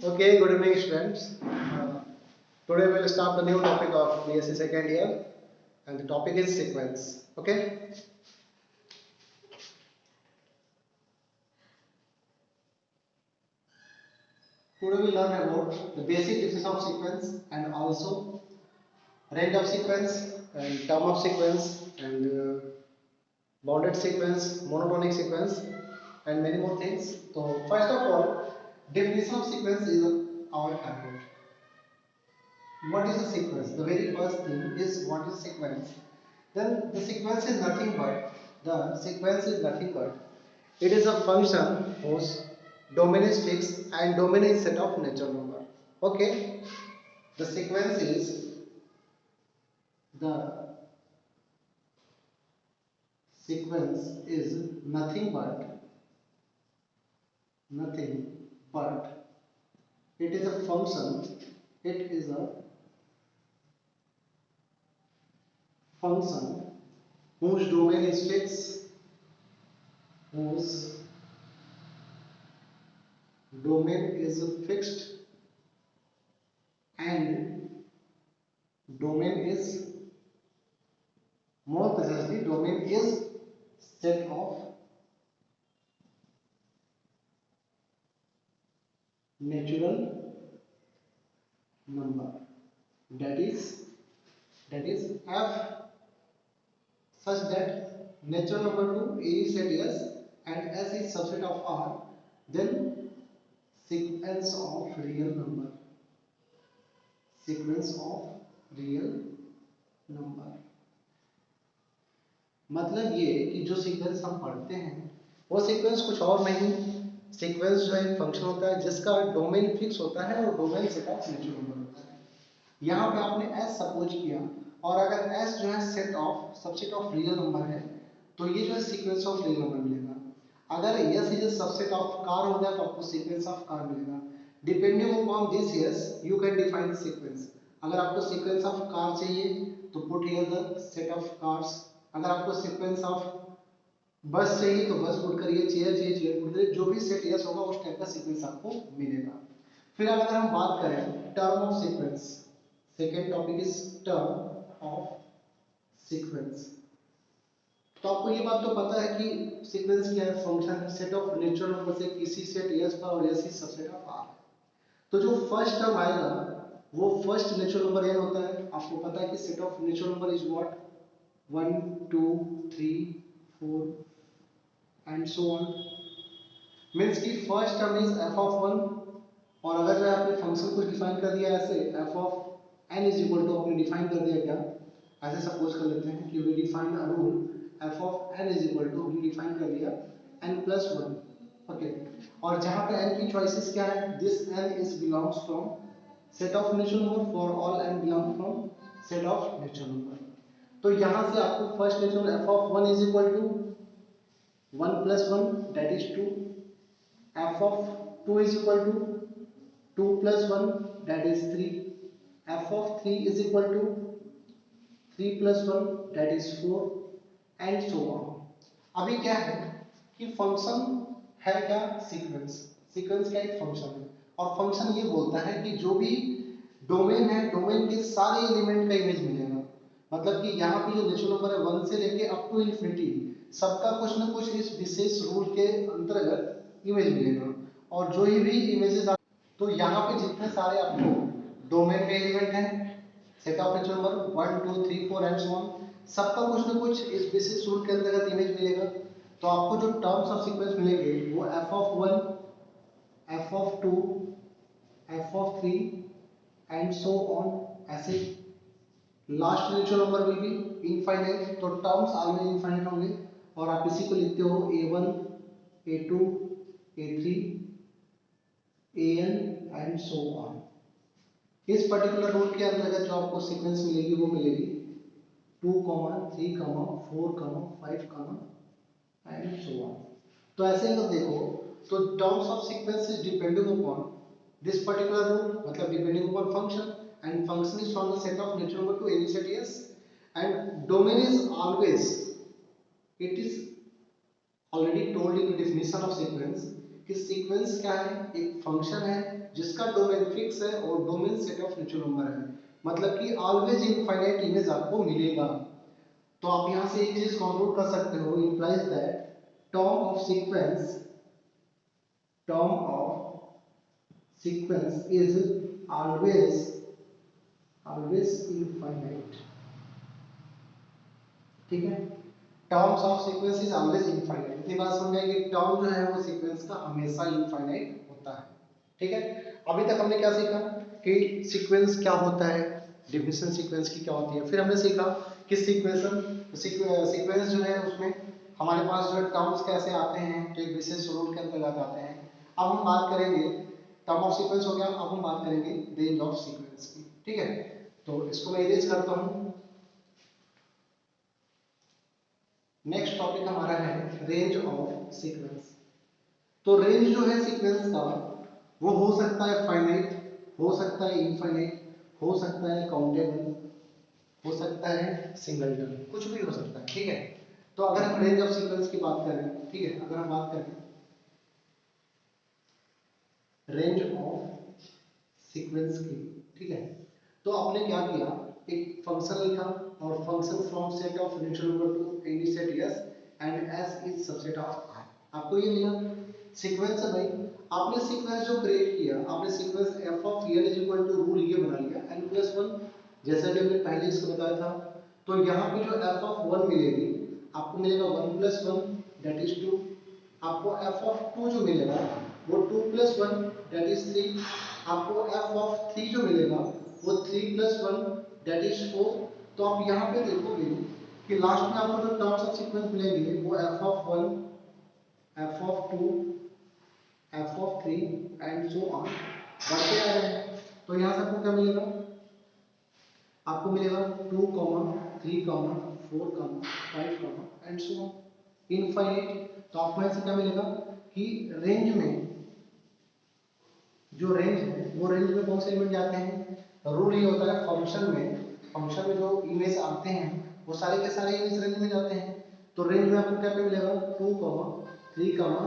Okay, good evening, students. Today we'll start the new topic of BSc second year, and the topic is sequence. Okay. Today we'll learn about the basic definition of sequence and also range of sequence and term of sequence and bounded sequence, monotonic sequence, and many more things. So first of all, definition of sequence is our target. What is a sequence? The very first thing is what is sequence. Then the sequence is nothing but it is a function whose domain is fixed and domain is set of natural number. Okay, the the sequence is nothing but it is a function. It is a function whose domain is fixed, whose domain is fixed and domain is more precisely domain is set of natural number, that is f such that natural number to A is set S and S is subset of R, then sequence of real number, sequence of real number। मतलब ये कि जो sequence हम पढ़ते हैं वो sequence कुछ और नहीं, सीक्वेंस जो एक फंक्शन होता है जिसका डोमेन फिक्स होता है और domain set of natural number होता है। यहाँ पे आपने s सपोज किया और अगर s जो है set of subset of real number है तो ये जो है सीक्वेंस ऑफ रियल नंबर मिलेगा। अगर s is a subset of car हो गया तो आपको सीक्वेंस ऑफ कार मिलेगा। Depending upon this s you can define the sequence. अगर आपको सीक्वेंस ऑफ कार चाहिए तो put here the set of cars. अगर आपको सीक्वेंस ऑफ बस चाहिए तो बस पुट करिए, चेयर चाहिए चेयर पुट करिए, जो भी सेट यस होगा उस टाइप का सीक्वेंस आपको मिलेगा। फिर अगर हम बात करें term of sequence, second topic is term of sequence. तो आपको ये बात तो पता है कि सीक्वेंस क्या है, function set of natural number से किसी सेट एस पर और S is subset of R. तो जो फर्स्ट टर्म आएगा वो फर्स्ट नेचुरल नंबर एन होता है। आपको पता है कि set of natural number is what 1 2 3 4 and so on. Means कि first term is f of 1 और अगर जो आपने फंक्शन को डिफाइन कर दिया ऐसे f of n is equal to आपने डिफाइन कर दिया क्या, ऐसे सपोज कर लेते हैं कि we define a rule f of n is equal to हमने डिफाइन कर दिया n प्लस 1। ओके, और जहां पे n की चॉइसेस क्या है, this n is belongs from set of natural number for all n belong from set of natural number. तो यहां से आपको first natural f of 1 is equal to 1 plus 1 that is 2, f of 2 is equal to 2 plus 1 that is 3, f of 3 is equal to 3 plus 1 that is 4 and so on। अभी क्या है कि function है क्या, सीक्वेंस। सीक्वेंस का एक function है और फंक्शन ये बोलता है कि जो भी डोमेन है डोमेन के सारे एलिमेंट का इमेज मिलेगा। मतलब कि यहाँ पे जो नेचुरल नंबर है 1 से लेके अप टू इंफिनिटी सबका कुछ ना कुछ इस विशेष रूल के अंतर्गत इमेज मिलेगा। और जो ही भी इमेजेस तो यहाँ पे जितने सारे आपको डोमेन में एलिमेंट हैं set of natural number 1 2 3 4 and so on, सबका कुछ ना कुछ इस विशेष रूल के अंतर्गत इमेज मिलेगा। तो आपको जो टर्म्स ऑफ सीक्वेंस मिलेंगे वो f of 1 f of 2 f of 3 and so on. ऐसे last natural number will be infinite, तो टर्म्स ऑलवेज इनफाइनाइट होंगे और आप इसी को लिखते हो a1 a2 a3 an and so on. इस पर्टिकुलर रूल के अंतर्गत जो आपको सीक्वेंस मिलेगी वो मिलेगी 2 3 4 5 एंड सो ऑन। तो ऐसे अगर देखो तो terms of sequence is depending upon this particular rule, मतलब depending upon function and function is from the set of natural number to any set S and domain is always, it is already told in the definition of sequence कि sequence क्या है, एक function है जिसका domain fix है और domain set of natural number है, मतलब कि ऑलवेज इनफाइनाइट इमेज आपको मिलेगा। तो आप यहाँ से एक चीज कंक्लूड कर सकते हो, implies that term of sequence is always infinite। ठीक है, terms of sequence is always infinite. इतनी बात समझ में कि टर्म जो है वो सीक्वेंस का हमेशा इनफाइनाइट होता है। ठीक है, अभी तक हमने क्या सीखा कि सीक्वेंस क्या होता है, डिफिनेशन सीक्वेंस की क्या होती है, फिर हमने सीखा कि सीक्वेंस जो है उसमें हमारे पास जो टर्म्स कैसे आते हैं, तो एक विशेष रूल के अंतर्गत आते हैं। अब हम बात करेंगे, टर्म ऑफ सीक्वेंस हो गया, अब हम बात करेंगे रेंज ऑफ सीक्वेंस की। ठीक है, तो इसको मैं इरेज करता हूं। नेक्स्ट टॉपिक हमारा है रेंज ऑफ सीक्वेंस। तो रेंज जो है सीक्वेंस का वो हो सकता है फाइनाइट, हो सकता है इनफाइनाइट, हो सकता है काउंटेबल, हो सकता है सिंगलटन, कुछ भी हो सकता है। ठीक है, तो अगर हम रेंज ऑफ सीक्वेंस की बात करें, ठीक है, अगर हम बात करें रेंज ऑफ सीक्वेंस की, ठीक है, तो आपने क्या किया, एक फंक्शन लिखा और function from set of natural number two any set S and S is subset of R। आपको ये मिला सीक्वेंस है भाई। आपने सीक्वेंस जो क्रिएट किया, आपने sequence f of n is equal to rule ये बना लिया n+1, जैसा कि हमने पहले इसको बताया था। तो यहाँ पे जो f ऑफ 1 मिलेगी, आपको मिलेगा 1+1 दैट इज 2। आपको f ऑफ 2 जो मिलेगा वो 2+1 दैट इज 3। आपको f ऑफ 3 जो मिलेगा वो 3+1 दैट इज 4। तो आप यहाँ पे देखोगे कि लास्ट में आपको जो टर्म्स ऑफ सीक्वेंस मिलेंगे वो f of 1, f of 2, f of 3 and so on बढ़ते आ रहे हैं। तो यहाँ से आपको क्या मिलेगा, आपको मिलेगा 2, 3, 4, 5 एंड सो ऑन इनफाइनाइट। तो आपको यहाँ से क्या मिलेगा कि रेंज में जो रेंज है वो रेंज में कौन से एलिमेंट जाते हैं, रूल ये होता है फंक्शन में जो इमेज आते हैं वो सारे के सारे इमेज रेंज में जाते हैं। तो रेंज में आपको क्या क्या मिलेगा 2, 3, 4,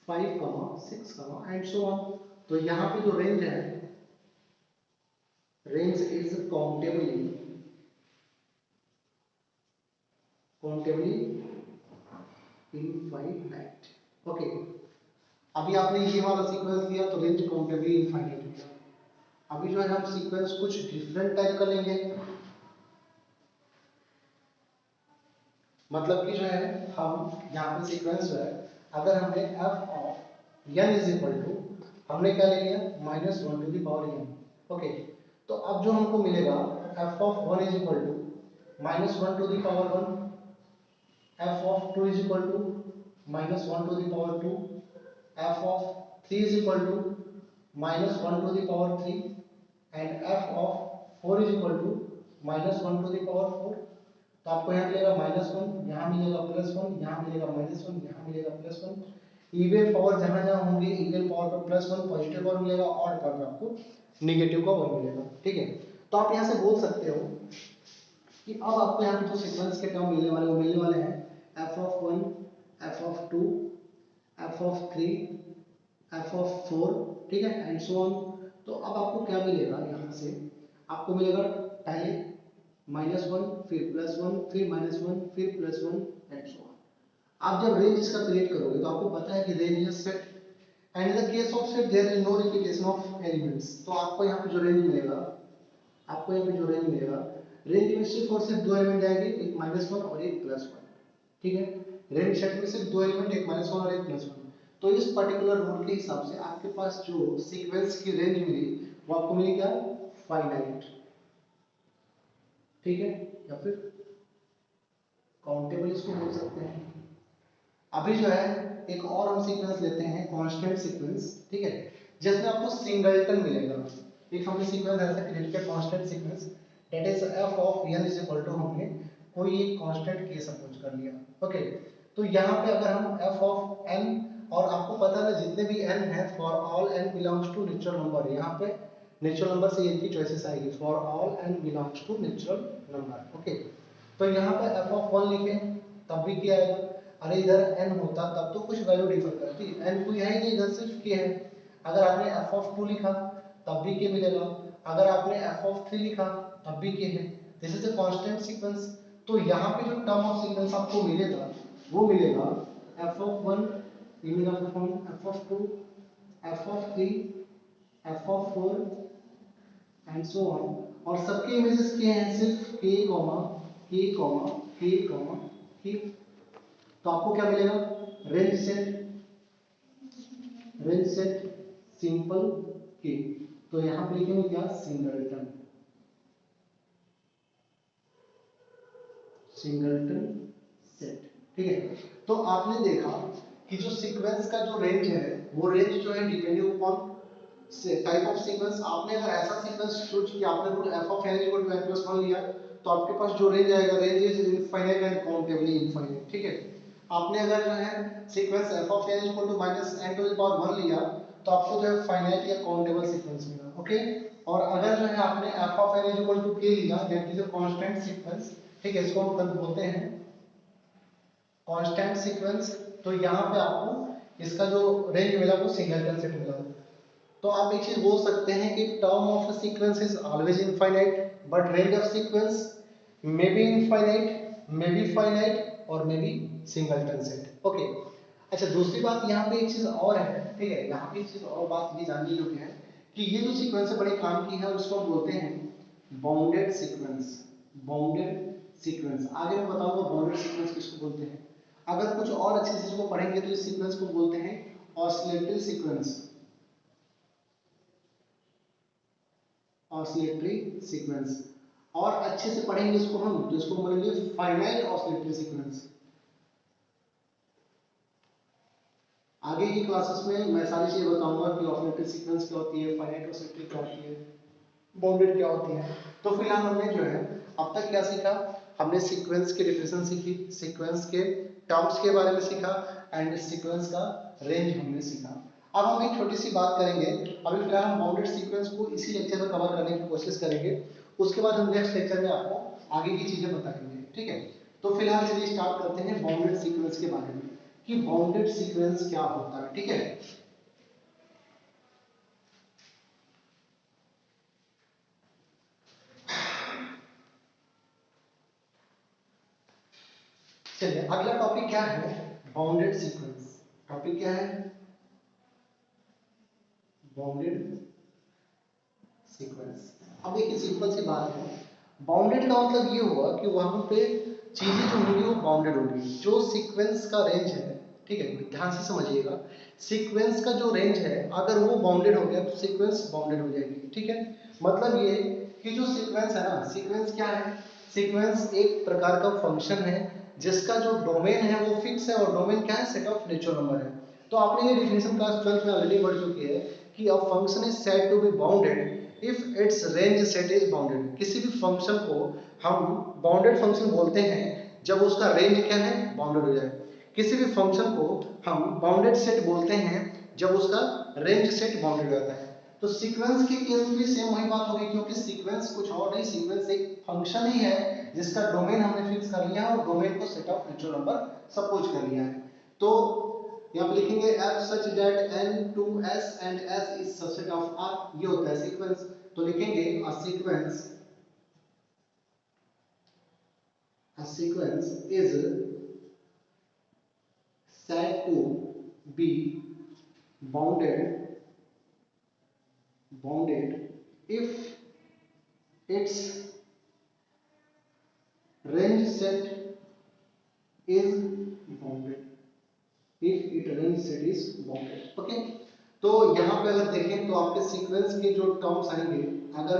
5, 6 एंड सो ऑन। तो यहाँ पे जो रेंज है, range is countably infinite. Okay, अभी आपने ये वाला सीक्वेंस लिया तो रेंज काउंटेबली इनफाइनाइट हो गया। अभी जो है हम सीक्वेंस कुछ डिफरेंट टाइप का लेंगे, मतलब कि जो है हम यहाँ पे सीक्वेंस जो है, अगर हमने f of n is equal to, हमने क्या ले लिया -1 to the power n। Okay, तो अब जो हमको मिलेगा f of 1 is equal to -1 to the power 1, f of 2 is equal to -1 to the power 2, f of 3 is equal to -1 to the power 3 and f of 4 is equal to -1 to the power 4। तो आपको यहाँ मिलेगा -1, यहाँ मिलेगा +1, यहाँ मिलेगा -1, यहाँ मिलेगा +1। इवन पावर जहाँ जहाँ होंगे इवन पावर पर +1 पॉजिटिव पावर मिलेगा, ऑड पावर पर आपको नेगेटिव का 1 मिलेगा। ठीक है, तो आप यहाँ से बोल सकते हो कि अब आपको यहाँ पे जो सीक्वेंस के टर्म मिलने वाले वो मिलने वाले हैं f of 1, f of 2, f of 3, f of 4, ठीक है, एंड सो ऑन। तो अब आपको क्या मिलेगा, यहाँ से आपको मिलेगा पहले -1, फिर +1, फिर -1, फिर +1 एंड सो ऑन। आप जब रेंज इसका क्रिएट करोगे तो आपको पता है कि range is set and in the case of set there is no repetition of elements. तो आपको यहाँ पे जो रेंज मिलेगा, आपको यहाँ पे जो रेंज मिलेगा, रेंज में सिर्फ और सिर्फ दो एलिमेंट आएंगे, एक -1 और एक +1। ठीक है, रेंज सेट में सिर्फ दो एलिमेंट, एक -1 और एक +1। तो इस पर्टिकुलर रूल के हिसाब से आपके पास जो सीक्वेंस की रेंज मिली वो आपको मिली क्या, फाइनाइट। ठीक है, या फिर काउंटेबल इसको बोल सकते हैं। अभी जो है एक और हम सीक्वेंस लेते हैं कांस्टेंट सीक्वेंस। ठीक है, जिसमें आपको सिंगलटन मिलेगा। एक हमने सीक्वेंस ऐसा क्रिएट किया constant sequence, that is f of n is equal to, हमने कोई एक कांस्टेंट k सपोज कर लिया। ओके, तो यहाँ पे अगर हम f ऑफ n, और आपको पता है जितने भी n है for all n belongs to natural number, यहाँ पे नेचुरल नंबर से एक ही चॉइसेस आएगी, for all n belongs to natural number. Okay, तो यहाँ पे f ऑफ 1 लिखें तब भी क्या आएगा, अरे इधर n होता तब तो कुछ वैल्यू डिफर करती, n कोई है ही नहीं, इधर सिर्फ k है। अगर आपने f ऑफ 2 लिखा तब भी k मिलेगा, अगर आपने f ऑफ 3 लिखा तब भी k है। This is a constant sequence. तो यहाँ पे जो टर्म ऑफ सीक्वेंस आपको मिलेगा वो मिलेगा f ऑफ 1, ये मिला form f of 2, f of 3, f of 4 and so on. और सबके इमेजेस के हैं सिर्फ k k k k। तो आपको क्या मिलेगा, रेंज सेट सिंपल k। तो यहां पे लिखेंगे क्या, सिंगलटन सेट। ठीक है, तो आपने देखा कि जो सीक्वेंस का जो रेंज है वो रेंज जो है depending upon type of sequence. आपने अगर ऐसा सीक्वेंस चूज किया, आपने rule f of n equal to n plus 1 लिया, तो आपके पास जो रेंज आएगा, range is infinite and countably infinite. ठीक है, आपने अगर जो है sequence f of n equal to minus n to the power 1 लिया, तो आपको जो है फाइनाइट या काउंटेबल सीक्वेंस मिला। ओके, और अगर जो है आपने f of n equal to k लिया, that is a constant sequence. ठीक है, इसको हम बोलते हैं कांस्टेंट सीक्वेंस। तो यहाँ पे आपको इसका जो रेंज मिला वो सिंगलटन सेट मिला। तो आप एक चीज बोल सकते हैं कि term of a sequence is always infinite, but range of sequence may be infinite, may be finite और may be singleton set. Okay, अच्छा दूसरी बात यहाँ पे एक चीज और है। ठीक है, यहाँ पे एक चीज और बात ये जानने योग्य है कि ये जो सीक्वेंस है बड़े काम की है, उसको हम बोलते हैं बाउंडेड सीक्वेंस। बाउंडेड सीक्वेंस, आगे मैं बताऊंगा बाउंडेड सीक्वेंस किसको बोलते हैं। अगर कुछ और अच्छे से इसको पढ़ेंगे तो इस सीक्वेंस को बोलते हैं ऑसिलेटरी सीक्वेंस। ऑसिलेटरी सीक्वेंस, और अच्छे से पढ़ेंगे इसको हम तो इसको बोलेंगे फाइनाइट ऑसिलेटरी सीक्वेंस। आगे की क्लासेस में मैं सारी चीजें बताऊंगा कि ऑसिलेटरी सीक्वेंस क्या होती है, फाइनाइट ऑसिलेटरी क्या होती है, बाउंडेड क्या होती है। तो फिलहाल हमने जो है अब तक क्या सीखा, हमने सीक्वेंस की डेफिनेशन सीखी, सीक्वेंस के टर्म्स के बारे में सीखा एंड सीक्वेंस का रेंज हमने सीखा। अब हम एक छोटी सी बात करेंगे, अभी फिलहाल हम बाउंडेड सीक्वेंस को इसी लेक्चर में कवर करने की कोशिश करेंगे, उसके बाद हम नेक्स्ट लेक्चर में आपको आगे की चीजें बताएंगे। ठीक है, तो फिलहाल चलिए स्टार्ट करते हैं बाउंडेड सीक्वेंस के बारे में कि बाउंडेड सीक्वेंस क्या होता है। ठीक है, चलिए अगला टॉपिक क्या है, बाउंडेड सीक्वेंस। टॉपिक क्या है, बाउंडेड सीक्वेंस। अब देखिए सिंपल सी बात है, बाउंडेड का मतलब ये हुआ कि वहां पे चीजें जो होंगी वो बाउंडेड होंगी। जो सीक्वेंस का रेंज है, ठीक है ध्यान से समझिएगा, सीक्वेंस का जो रेंज है अगर वो बाउंडेड हो गया तो सीक्वेंस बाउंडेड हो जाएगी। ठीक है, मतलब ये कि जो सीक्वेंस है ना, सीक्वेंस क्या है, सीक्वेंस एक प्रकार का फंक्शन है जिसका जो डोमेन है वो फिक्स है, और डोमेन क्या है, सेट ऑफ नेचुरल नंबर है। तो आपने ये डिफिनेशन क्लास 12 में ऑलरेडी पढ़ चुकी है कि a function is said to be bounded if its range set is bounded. किसी भी फंक्शन को हम बाउंडेड फंक्शन बोलते हैं जब उसका रेंज क्या है, बाउंडेड हो जाए। किसी भी फंक्शन को हम बाउंडेड सेट बोलते हैं जब उसका रेंज सेट बाउंडेड रहता है। तो सीक्वेंस के केस में भी सेम वही बात होगी, क्योंकि सीक्वेंस कुछ और नहीं, सीक्वेंस एक फंक्शन ही है जिसका डोमेन हमने फिक्स कर लिया है और डोमेन को set of natural number suppose कर लिया है। तो यहाँ पे लिखेंगे f such that n to s and s is subset of r, ये होता है सीक्वेंस। तो लिखेंगे a sequence is said to be bounded if its range set is bounded, if its range set is bounded। Okay, तो यहाँ पे अगर देखें तो आपके सीक्वेंस के जो टर्म्स आएंगे, अगर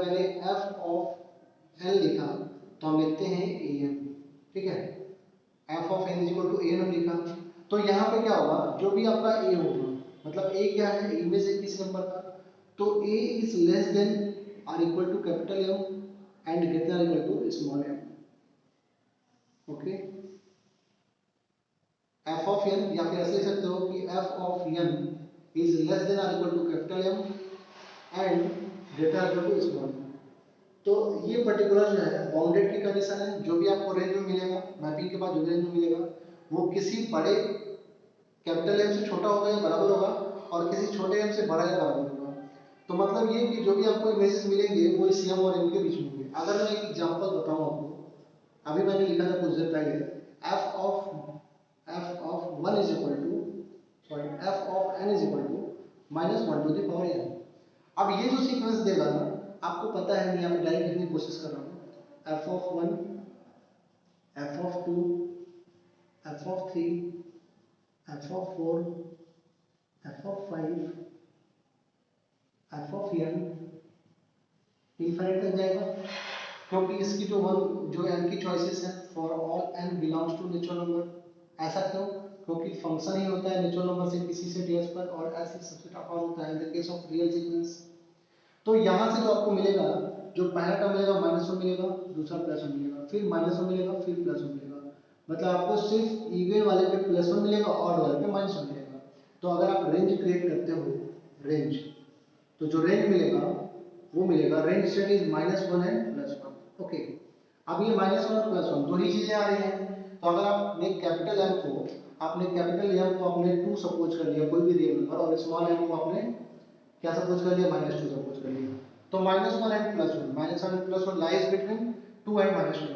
मैंने f ऑफ n लिखा तो हम लिखते हैं an। ठीक है, f of n equal to an हम लिखा, तो यहाँ पे क्या होगा, जो भी आपका a होगा, मतलब a क्या है, a में से किस नंबर का, तो a is less than or equal to capital M and greater or equal to small m। Okay, f of n, या फिर ऐसे लिख सकते हो कि f of n is less than or equal to capital M and greater or equal to small m। तो ये particular जो है बाउंडेड की कंडीशन है। जो भी आपको रेंज में मिलेगा, मैपिंग के बाद जो रेंज में मिलेगा वो किसी बड़े कैपिटल एम से छोटा होगा या बराबर होगा, और किसी छोटे एम से बड़ा या बराबर होगा। तो मतलब ये कि जो भी आपको इमेजेस मिलेंगे वो इस एम और एम के बीच में होंगे। अगर मैं एक एग्जांपल बताऊं आपको, अभी मैंने लिखा था कुछ देर पहले, f of 1 is equal to, sorry, f of n is equal to -1 to the power n। अब ये जो सीक्वेंस देगा ना, आपको पता है, मैं यहाँ पे डायरेक्ट लिखने की कोशिश कर रहा हूँ, f of 1, f of 2, f of 3, f of 4, f of 5, f of n infinite तक जाएगा, क्योंकि इसकी जो n की चॉइसेस हैं, for all n belongs to natural number. ऐसा क्यों? क्योंकि फंक्शन ही होता है नेचुरल नंबर से किसी से ds पर, और s एक सबसेट अपॉन होता है इन the case of real sequence. तो यहाँ से जो आपको मिलेगा, जो पहला टर्म मिलेगा -1 मिलेगा, दूसरा +1 मिलेगा, फिर -1 मिलेगा, फिर +1 मिलेगा। मतलब आपको सिर्फ इवन वाले पे +1 मिलेगा, ऑड वाले पे -1 मिलेगा। तो अगर आप रेंज क्रिएट करते हो, रेंज, तो जो रेंज मिलेगा वो मिलेगा, range set is -1 and +1। Okay, अब ये -1 और +1 दो ही चीजें आ रही हैं। तो अगर आपने कैपिटल एम को, आपने 2 सपोज कर लिया, कोई भी रियल नंबर, और स्मॉल एम को आपने क्या सपोज कर लिया, -2 सपोज कर लिया। तो -1 एंड +1 लाइज बिटवीन 2 एंड -2।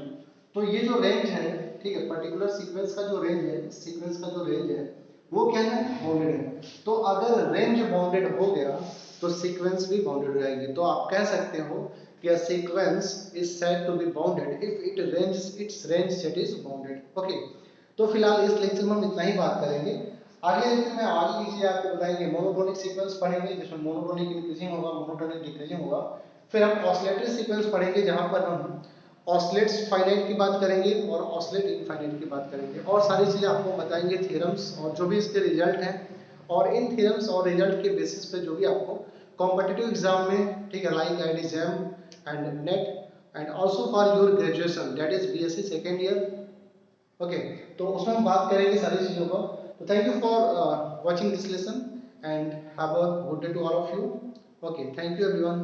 तो ये जो रेंज है, ठीक है, पर्टिकुलर सीक्वेंस का जो रेंज है, सीक्वेंस का जो रेंज है वो क्या है, बाउंडेड है। तो अगर रेंज बाउंडेड हो गया तो सीक्वेंस भी बाउंडेड रहेगी। तो आप कह सकते हो कि a sequence is said to be bounded if its range set is bounded। Okay, तो फिलहाल इस लेक्चर में हम इतना ही बात करेंगे। आगे लेक्चर में आगे लीजिए आपको बताएंगे मोनोटोनिक सीक्वेंस पढ़ेंगे, जिसमें मोनोटोनिक इंक्रीजिंग होगा, मोनोटोनिक डिक्रीजिंग होगा। फिर हम ऑसिलेटरी सीक्वेंस पढ़ेंगे, जहां पर हम ऑसिलेट्स फाइनाइट की बात करेंगे और ऑसिलेट इनफाइनाइट की बात करेंगे, और सारी चीजें आपको बताएंगे, थ्योरम्स और जो भी इसके रिजल्ट हैं, और इन थ्योरम्स और रिजल्ट के बेसिस पे जो भी आपको कॉम्पिटिटिव एग्जाम में, ठीक है, like IIT JAM and NET and also for your graduation, that is BSc second year. Okay, तो उसमें हम बात करेंगे सारी चीजों को। तो thank you for watching this lesson and have a good day to all of you. Okay, thank you everyone.